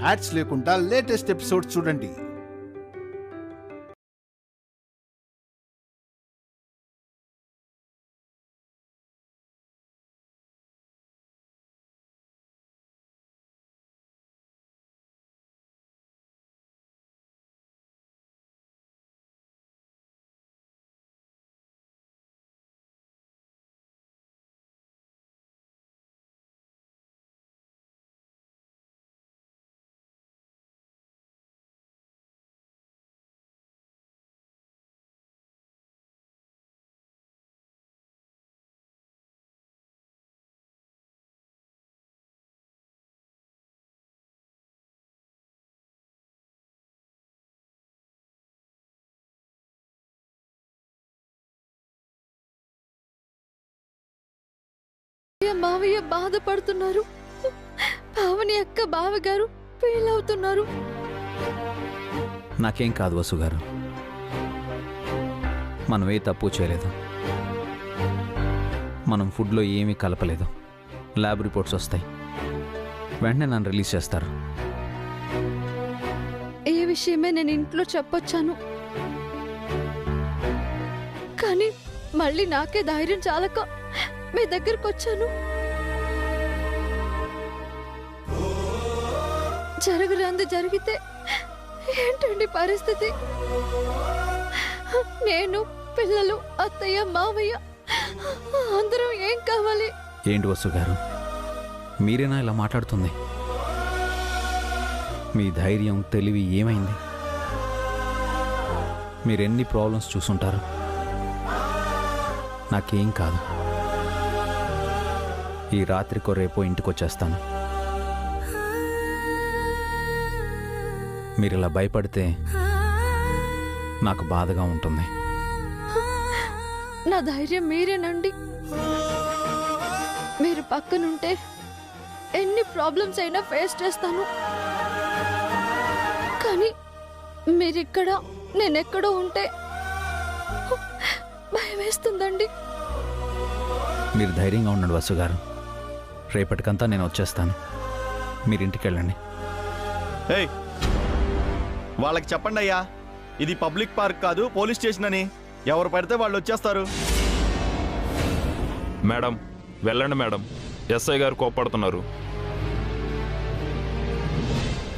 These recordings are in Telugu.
యాడ్స్ లేకుండా లేటెస్ట్ ఎపిసోడ్స్ చూడండి. మావయ్య బాధపడుతున్నారు. పావని అక్క బావగారు ఫీల్ అవుతున్నారు. నాకేం కాదు వసు గారు, మనం ఏ తప్పు చేయలేదు. మనం ఫుడ్లో ఏమీ కలపలేదు. ల్యాబ్ రిపోర్ట్స్ వస్తాయి, వెంటనే నన్ను రిలీజ్ చేస్తారు. ఈ విషయమే నేను ఇంట్లో చెప్పొచ్చాను, కానీ మళ్ళీ నాకే ధైర్యం చాలక మీ దగ్గరకు వచ్చాను. జరగరాంది జరిగితే ఏంటండి పరిస్థితి? నేను, పిల్లలు, అత్తయ్య, మావయ్య అందరం ఏం కావాలి? ఏంటి వసు గారు, మీరేనా ఇలా మాట్లాడుతుంది? మీ ధైర్యం, తెలివి ఏమైంది? మీరెన్ని ప్రాబ్లమ్స్ చూసుంటారు. నాకేం కాదు. ఈ రాత్రికో రేపో ఇంటికి వచ్చేస్తాను. మీరు ఇలా భయపడితే నాకు బాధగా ఉంటుంది. నా ధైర్యం మీరేనండి. మీరు పక్కనుంటే ఎన్ని ప్రాబ్లమ్స్ అయినా ఫేస్ చేస్తాను. కానీ మీరిక్కడ, నేనెక్కడో ఉంటే భయం వేస్తుందండి. మీరు ధైర్యంగా ఉండండి వసు గారు. రేపటికంతా నేను వచ్చేస్తాను. మీరు ఇంటికి వెళ్ళండి. ఏయ్, వాళ్ళకి చెప్పండి అయ్యా, ఇది పబ్లిక్ పార్క్ కాదు, పోలీస్ స్టేషన్ అని. ఎవరు పడితే వాళ్ళు వచ్చేస్తారు. మేడం వెళ్ళండి మేడం, ఎస్ఐ గారు కోప్పడుతున్నారు.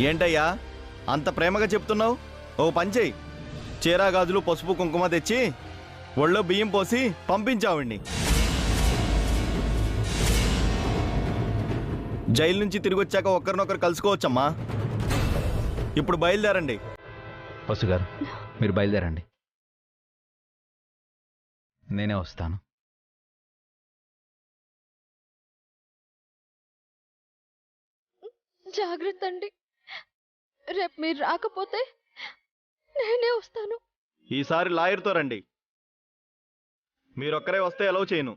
ఏంటయ్యా అంత ప్రేమగా చెప్తున్నావు? ఓ పని చెయ్యి, చీరా గాజులు, పసుపు, కుంకుమ తెచ్చి ఒళ్ళో బియ్యం పోసి పంపించావండి. జైలు నుంచి తిరిగి వచ్చాక ఒకరినొకరు కలుసుకోవచ్చమ్మా. ఇప్పుడు బయలుదేరండి. వసు గారు మీరు బయలుదేరండి, నేనే వస్తాను. జాగ్రత్త అండి. రేపు మీరు రాకపోతే నేనే వస్తాను. ఈసారి లాయర్తో రండి. మీరొక్కరే వస్తే ఎలవ్ చేయను.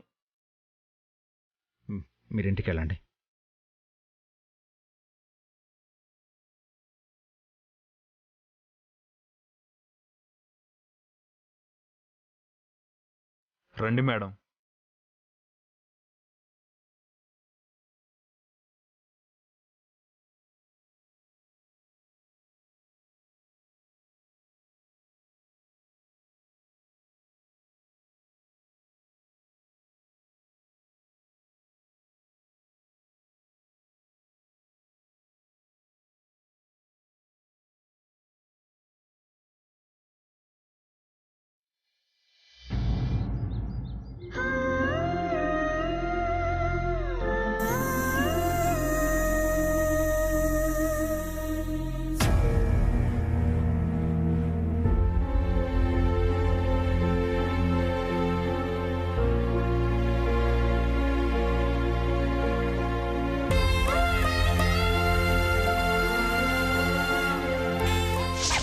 మీరు ఇంటికి వెళ్ళండి. రండి మేడం.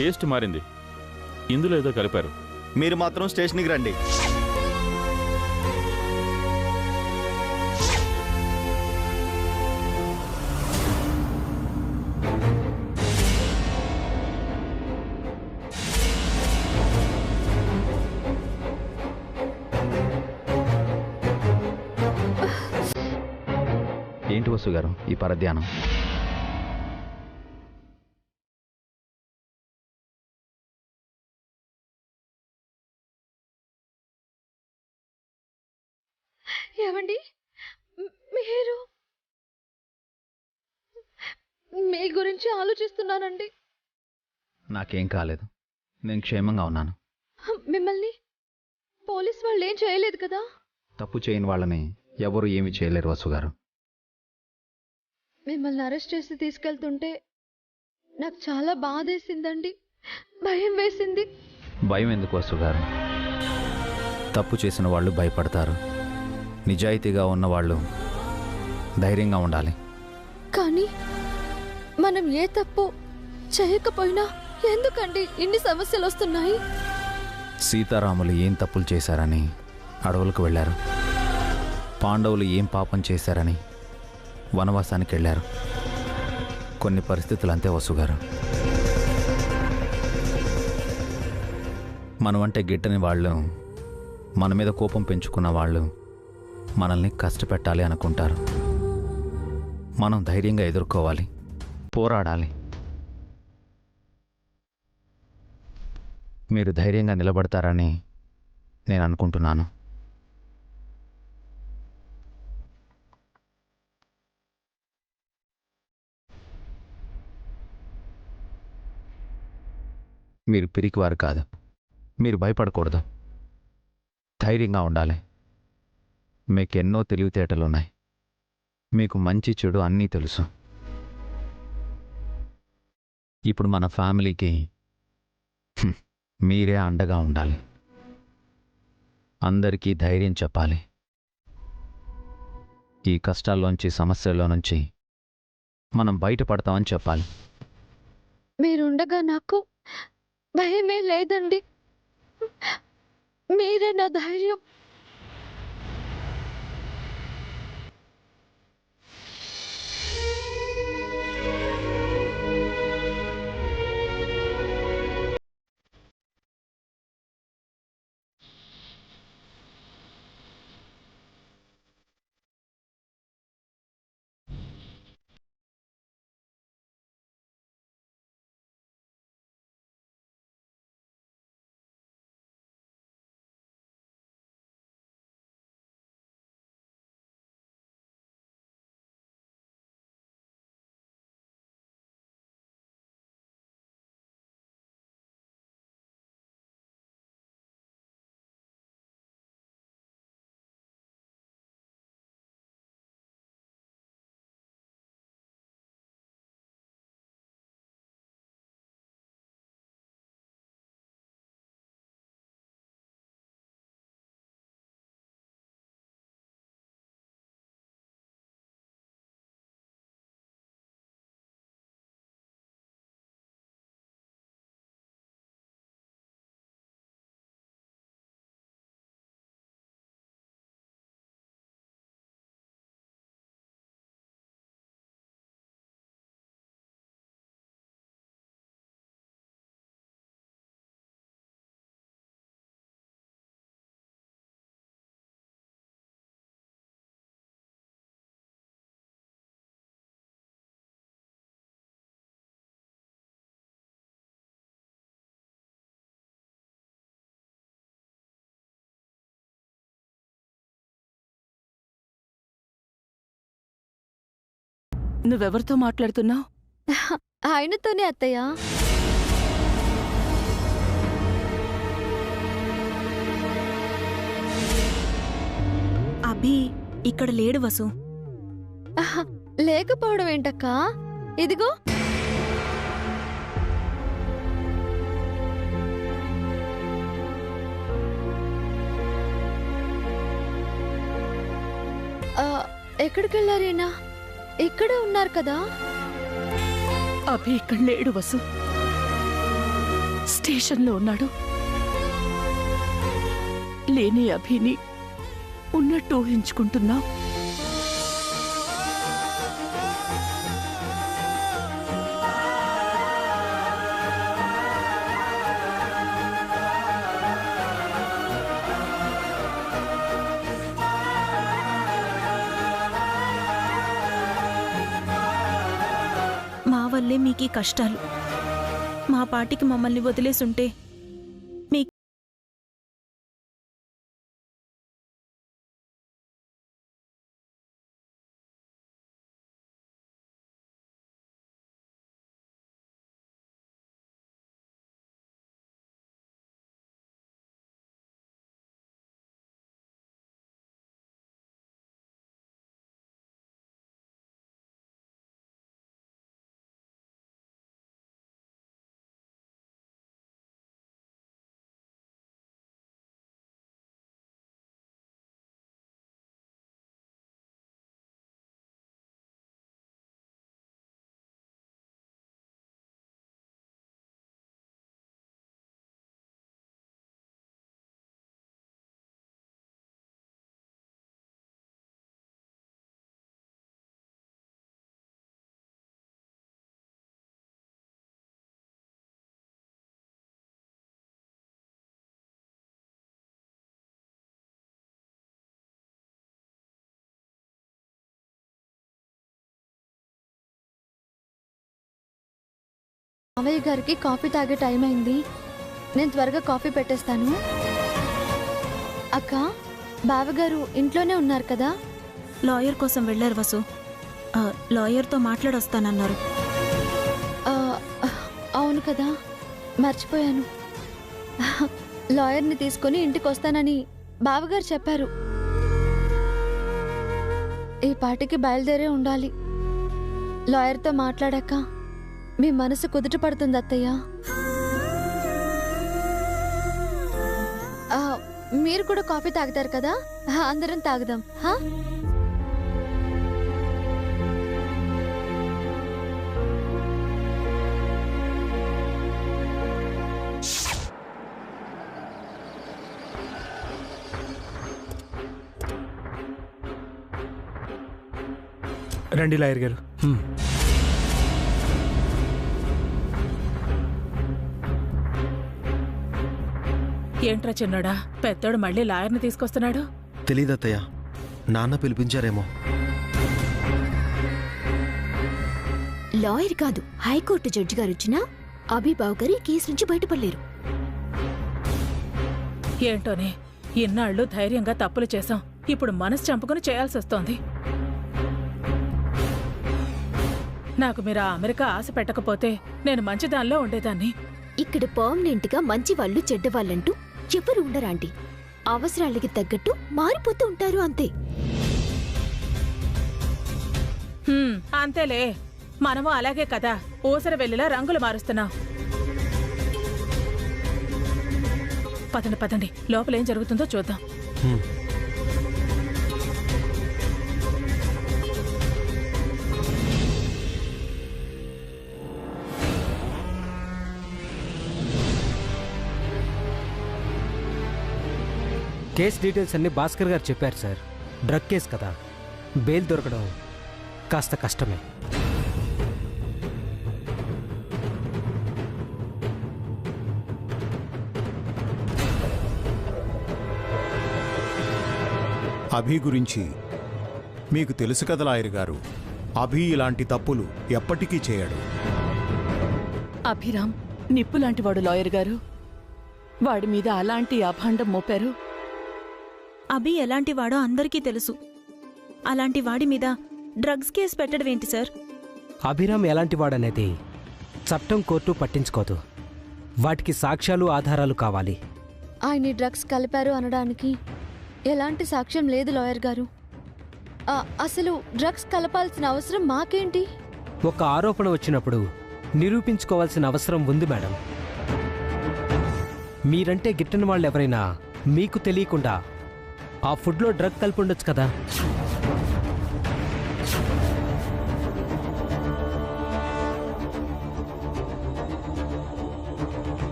టేస్ట్ మారింది, ఇందులో ఏదో కలిపారు. మీరు మాత్రం స్టేషన్కి రండి. ఏంటి వసు గారు ఈ పరధ్యానం? ఏమండి మీరు మీ గురించి ఆలోచిస్తున్నానండి. నాకేం కాలేదు, నేను క్షేమంగా ఉన్నాను. మిమ్మల్ని పోలీస్ వాళ్ళు ఏం చేయలేదు కదా? తప్పు చేయని వాళ్ళని ఎవరు ఏమీ చేయలేరు వసుగారు. మిమ్మల్ని అరెస్ట్ చేసి తీసుకెళ్తుంటే నాకు చాలా బాధేసిందండి, భయం వేసింది. భయం ఎందుకు వసుగారు? తప్పు చేసిన వాళ్ళు భయపడతారు, నిజాయితీగా ఉన్నవాళ్ళు ధైర్యంగా ఉండాలి. కానీ మనం ఏ తప్పు చేయకపోయినా ఎందుకండి ఇన్ని సమస్యలు వస్తున్నాయి? సీతారాములు ఏం తప్పులు చేశారని అడవులకు వెళ్ళారు, పాండవులు ఏం పాపం చేశారని వనవాసానికి వెళ్ళారు. కొన్ని పరిస్థితులు అంతే వసుగారు. మనమంటే గిట్టని వాళ్ళు, మన మీద కోపం పెంచుకున్న వాళ్ళు మనల్ని కష్టపెట్టాలి అనుకుంటారు. మనం ధైర్యంగా ఎదుర్కోవాలి, పోరాడాలి. మీరు ధైర్యంగా నిలబడతారని నేను అనుకుంటున్నాను. మీరు పిరికివారు కాదు, మీరు భయపడకూడదు, ధైర్యంగా ఉండాలి. మీకు ఎన్నో తెలివితేటలున్నాయి, మీకు మంచి చెడు అన్నీ తెలుసు. ఇప్పుడు మన ఫ్యామిలీకి మీరే అండగా ఉండాలి, అందరికీ ధైర్యం చెప్పాలి. ఈ కష్టాల్లోంచి, సమస్యల్లో నుంచి మనం బయటపడతామని చెప్పాలి. మీరుండగా నాకు భయమే లేదండి, మీరే నా ధైర్యం. నువ్వెవరితో మాట్లాడుతున్నావు? ఆయనతోనే అత్తయ్య. అభి ఇక్కడ లేడు వసు. లేకపోవడం ఏంటక్కా? ఇదిగో ఎక్కడికి వెళ్ళారేనా? ఇక్కడే ఉన్నారు కదా. అభి ఇక్కడ లేడు వసు, స్టేషన్లో ఉన్నాడు. లేని అభిని ఉన్నట్టు ఊహించుకుంటున్నావు. మా వల్లే మీకీ కష్టాలు. మా పాటికి మమ్మల్ని వదిలేసుంటే మావయ్య గారికి కాఫీ తాగే టైం అయింది. నేను త్వరగా కాఫీ పెట్టేస్తాను. అక్క, బావగారు ఇంట్లోనే ఉన్నారు కదా? లాయర్ కోసం వెళ్ళారు వసు. లాయర్తో మాట్లాడొస్తానన్నారు. అవును కదా, మర్చిపోయాను. లాయర్ని తీసుకొని ఇంటికి వస్తానని బావగారు చెప్పారు. ఈ పాటికి బయలుదేరే ఉండాలి. లాయర్తో మాట్లాడాక మీ మనసు కుదుట పడుతుంది అత్తయ్య. మీరు కూడా కాఫీ తాగుతారు కదా, అందరం తాగుదాం. రండి లాయర్ గారు. ఏంట్రా చిన్నోడా, పెద్దోడు మళ్ళీ లాయర్ని తీసుకొస్తున్నాడు? తెలీదత్తయ్య, నాన్న పిలిపించారేమో. లాయర్ కాదు, హైకోర్టు జడ్జి గారు వచ్చినా అభిబావ్ గారు ఈ కేసు నుంచి బయటపడలేరు. ఏంటోనే, ఇన్నాళ్ళు ధైర్యంగా తప్పులు చేశాం, ఇప్పుడు మనసు చంపుకుని చేయాల్సి వస్తోంది. నాకు మీరు ఆ అమెరికా ఆశ పెట్టకపోతే నేను మంచిదానిలో ఉండేదాన్ని. ఇక్కడ పర్మనెంట్ గా మంచి వాళ్ళు చెడ్డవాళ్ళంటూ ఎవరు ఉండరాంటి. అవసరాలకి తగ్గట్టు మారిపోతూ ఉంటారు, అంతే. అంతేలే, మనము అలాగే కదా ఊసర వెల్లిలా రంగులు మారుస్తున్నాం. పదండి పదండి, లోపలేం జరుగుతుందో చూద్దాం. కేస్ డీటెయిల్స్ అన్ని భాస్కర్ గారు చెప్పారు సార్. డ్రగ్ కేసు కదా, బెయిల్ దొరకడం కాస్త కష్టమే. అభి గురించి మీకు తెలుసు కదా లాయర్ గారు, అభి ఇలాంటి తప్పులు ఎప్పటికీ చేయడు. అభిరామ్ నిప్పులాంటి వాడు లాయర్ గారు, వాడి మీద అలాంటి అభాండం మోపారు. అభి ఎలాంటి వాడో అందరికీ తెలుసు. అలాంటి వాడి మీద డ్రగ్స్ కేసు పెట్టడం ఏంటి సార్? అభిరామ్ ఎలాంటి వాడనేది చట్టం, కోర్టు పట్టించుకోదు. వాటికి సాక్ష్యాలు, ఆధారాలు కావాలి. ఆయన్ని డ్రగ్స్ కలిపారు అనడానికి ఎలాంటి సాక్ష్యం లేదు లాయర్ గారు. అసలు డ్రగ్స్ కలపాల్సిన అవసరం మాకేంటి? ఒక ఆరోపణ వచ్చినప్పుడు నిరూపించుకోవాల్సిన అవసరం ఉంది మేడం. మీరంటే గిట్టని వాళ్ళు ఎవరైనా మీకు తెలియకుండా ఆ ఫుడ్లో డ్రగ్ కలిపి ఉండొచ్చు కదా.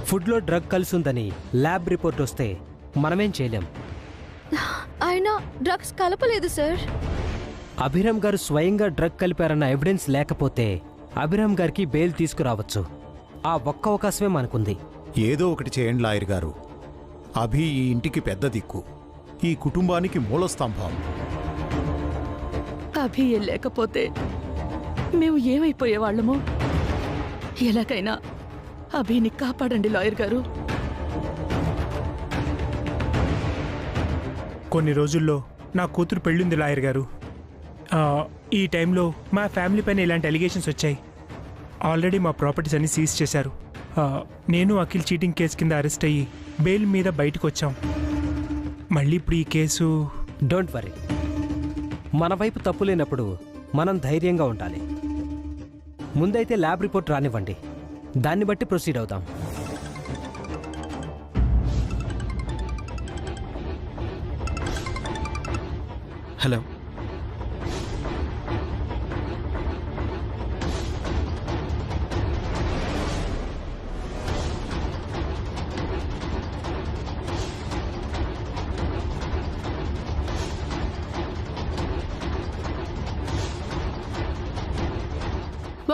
ఫుడ్లో డ్రగ్ కలిసుందని ల్యాబ్ రిపోర్ట్ వస్తే మనమేం చేయలేం. ఆయన డ్రగ్స్ కలపలేదు సార్. అభిరామ్ గారు స్వయంగా డ్రగ్ కలిపారన్న ఎవిడెన్స్ లేకపోతే అభిరామ్ గారికి బెయిల్ తీసుకురావచ్చు. ఆ ఒక్క అవకాశమే మనకుంది. ఏదో ఒకటి చేయండి లాయర్ గారు. అభి ఈ ఇంటికి పెద్ద దిక్కు, ఈ కుటుంబానికి మూలస్తంభం. అభి లేకపోతే మేము ఏమైపోయేవాళ్ళము? ఎలాగైనా అభిని కాపాడండి లాయర్ గారు. కొన్ని రోజుల్లో నా కూతురు పెళ్ళింది లాయర్ గారు. ఈ టైంలో మా ఫ్యామిలీ పైన ఇలాంటి అలిగేషన్స్ వచ్చాయి. ఆల్రెడీ మా ప్రాపర్టీస్ అన్ని సీజ్ చేశారు. నేను అఖిల్ చీటింగ్ కేసు కింద అరెస్ట్ అయ్యి బెయిల్ మీద బయటకు వచ్చాం. మళ్ళీ ఇప్పుడు ఈ కేసు. డోంట్ వరీ, మన వైపు తప్పు లేనప్పుడు మనం ధైర్యంగా ఉండాలి. ముందైతే ల్యాబ్ రిపోర్ట్ రానివ్వండి, దాన్ని బట్టి ప్రొసీడ్ అవుదాం. హలో,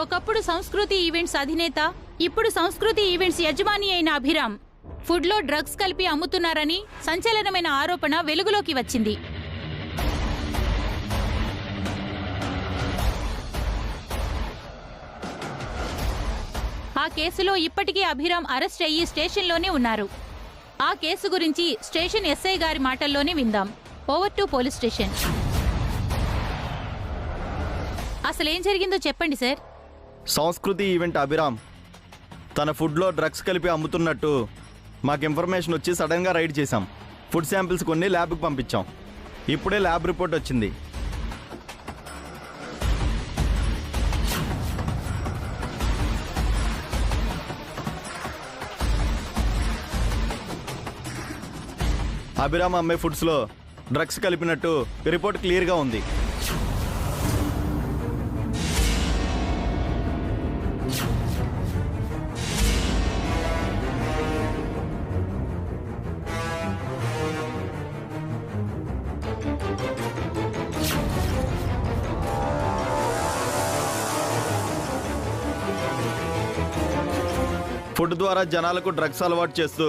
ఒకప్పుడు సంస్కృతి ఈవెంట్స్ అధినేత, ఇప్పుడు సంస్కృతి ఈవెంట్స్ యజమాని అయిన అభిరామ్ ఫుడ్లో డ్రగ్స్ కలిపి అమ్ముతున్నారని సంచలనమైన ఆరోపణ వెలుగులోకి వచ్చింది. కేసులో ఇప్పటికీ అభిరామ్ అరెస్ట్ అయ్యి స్టేషన్లోనే ఉన్నారు. ఆ కేసు గురించి స్టేషన్ ఎస్ఐ గారి మాటల్లోనే విందాం. Over to police station. అసలేం జరిగిందో చెప్పండి సార్. సంస్కృతి ఈవెంట్ అభిరామ్ తన ఫుడ్లో డ్రగ్స్ కలిపి అమ్ముతున్నట్టు మాకు ఇన్ఫర్మేషన్ వచ్చి సడన్గా రైడ్ చేశాం. ఫుడ్ శాంపిల్స్ కొన్ని ల్యాబ్కి పంపించాం. ఇప్పుడే ల్యాబ్ రిపోర్ట్ వచ్చింది. అభిరామ్ అమ్మే ఫుడ్స్లో డ్రగ్స్ కలిపినట్టు రిపోర్ట్ క్లియర్గా ఉంది. ఫుడ్ ద్వారా జనాలకు డ్రగ్స్ అలవాటు చేస్తూ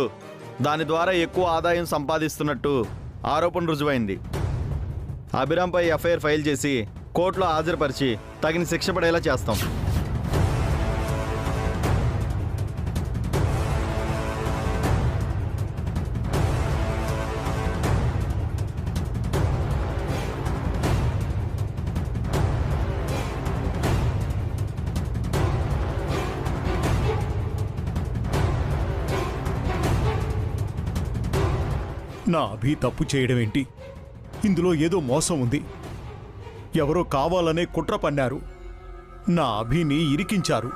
దాని ద్వారా ఎక్కువ ఆదాయం సంపాదిస్తున్నట్టు ఆరోపణ రుజువైంది. అభిరామ్పై ఎఫ్ఐఆర్ ఫైల్ చేసి కోర్టులో హాజరుపరిచి తగిన శిక్ష పడేలా చేస్తాం. నా అభి తప్పు చేయడం ఏంటి? ఇందులో ఏదో మోసం ఉంది. ఎవరో కావాలనే కుట్ర పన్నారు. నా అభిని ఇరికించారు.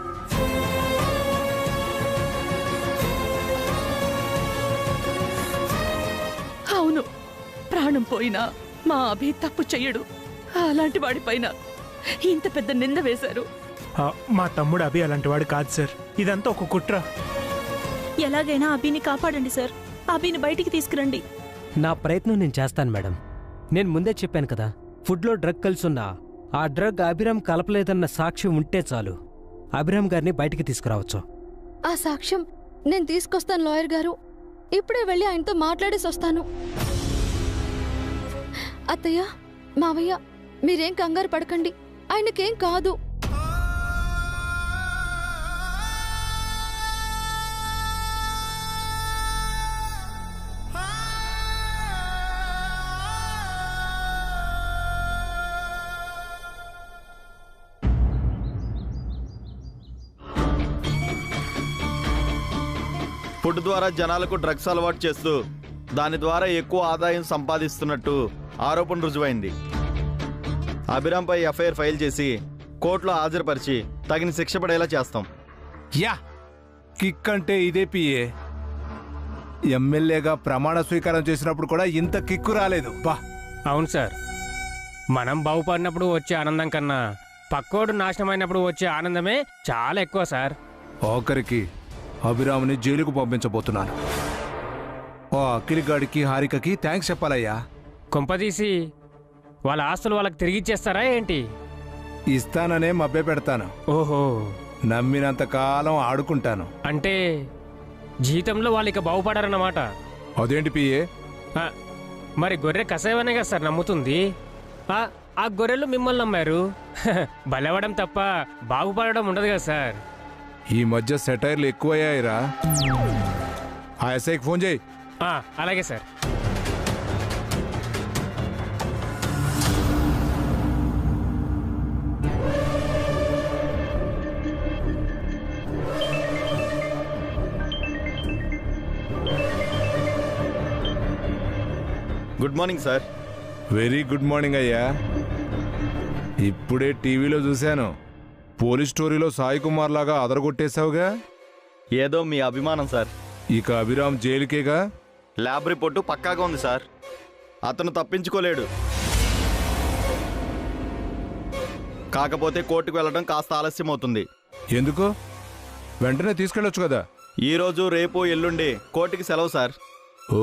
అవును, ప్రాణం పోయినా మా అభి తప్పు చెయ్యడు. అలాంటి వాడిపైన ఇంత పెద్ద నింద వేశారు. మా తమ్ముడు అభి అలాంటి వాడు కాదు సార్. ఇదంతా ఒక కుట్ర. ఎలాగైనా అభిని కాపాడండి సార్. అభిని బయటికి తీసుకురండి. నా ప్రయత్నం నేను చేస్తాను మేడం. నేను ముందే చెప్పాను కదా, ఫుడ్లో డ్రగ్ కలిసున్నా ఆ డ్రగ్ అభిరామ్ కలపలేదన్న సాక్ష్యం ఉంటే చాలు అభిరామ్ గారిని బయటికి తీసుకురావచ్చు. ఆ సాక్ష్యం నేను తీసుకొస్తాను లాయర్ గారు. ఇప్పుడే వెళ్ళి ఆయనతో మాట్లాడేసి వస్తాను. అత్తయ్య, మావయ్య, మీరేం కంగారు పడకండి. ఆయనకేం కాదు. ఫుడ్ ద్వారా జనాలకు డ్రగ్స్ అలవాటు చేస్తూ దాని ద్వారా ఎక్కువ ఆదాయం సంపాదిస్తున్నట్టు ఆరోపణ రుజువైంది. అభిరామ్పై ఎఫ్ఐఆర్ ఫైల్ చేసి కోర్టులో హాజరుపరిచి తగిన శిక్ష పడేలా చేస్తాం. యా, కిక్ అంటే ఇదే పిఏ. ఎమ్మెల్యేగా ప్రమాణ స్వీకారం చేసినప్పుడు కూడా ఇంత కిక్కు రాలేదు. బా. అవును సార్, మనం బాగుపడినప్పుడు వచ్చే ఆనందం కన్నా పక్కోడు నాశనమైనప్పుడు వచ్చే ఆనందమే చాలా ఎక్కువ సార్. ఆఖరికి అభిరామ్ని జైలుకు పంపించబోతున్నాను. ఓ అఖిల్ గాడికి హారికకి థ్యాంక్స్ చెప్పాలయ్యా. కొంపదీసి వాళ్ళ ఆస్తులు వాళ్ళకి తిరిగిచ్చేస్తారా ఏంటి? ఇస్తాననే మభ్య పెడతాను. ఓహో, నమ్మినంత కాలం ఆడుకుంటాను. అంటే జీతంలో వాళ్ళు ఇక బాగుపడారన్నమాట. అదేంటి పిఏ? మరి గొర్రె కసాయమనే కదా సార్ నమ్ముతుంది. ఆ గొర్రెలు మిమ్మల్ని నమ్మారు. బలవడం తప్ప బాగుపడడం ఉండదు కదా సార్. ఈ మధ్య సెటైర్లు ఎక్కువయ్యాయిరా. ఆ ఎస్ఐకి ఫోన్ చేయి. అలాగే sir. Good morning sir. Very good morning అయ్యా. ఇప్పుడే టీవీలో చూశాను, పోలీస్ స్టోరీలో సాయి కుమార్ లాగా అదరగొట్టేశావుగా. ఏదో మీ అభిమానం సార్. ఇక అభిరామ్ జైలుకేగా. ల్యాబ్ రిపోర్టు పక్కాగా ఉంది సార్. అతను తప్పించుకోలేడు. కాకపోతే కోర్టుకు వెళ్ళడం కాస్త ఆలస్యం అవుతుంది. ఎందుకు? వెంటనే తీసుకెళ్ళొచ్చు కదా. ఈరోజు, రేపు, ఎల్లుండి కోర్టుకి సెలవు సార్. ఓ,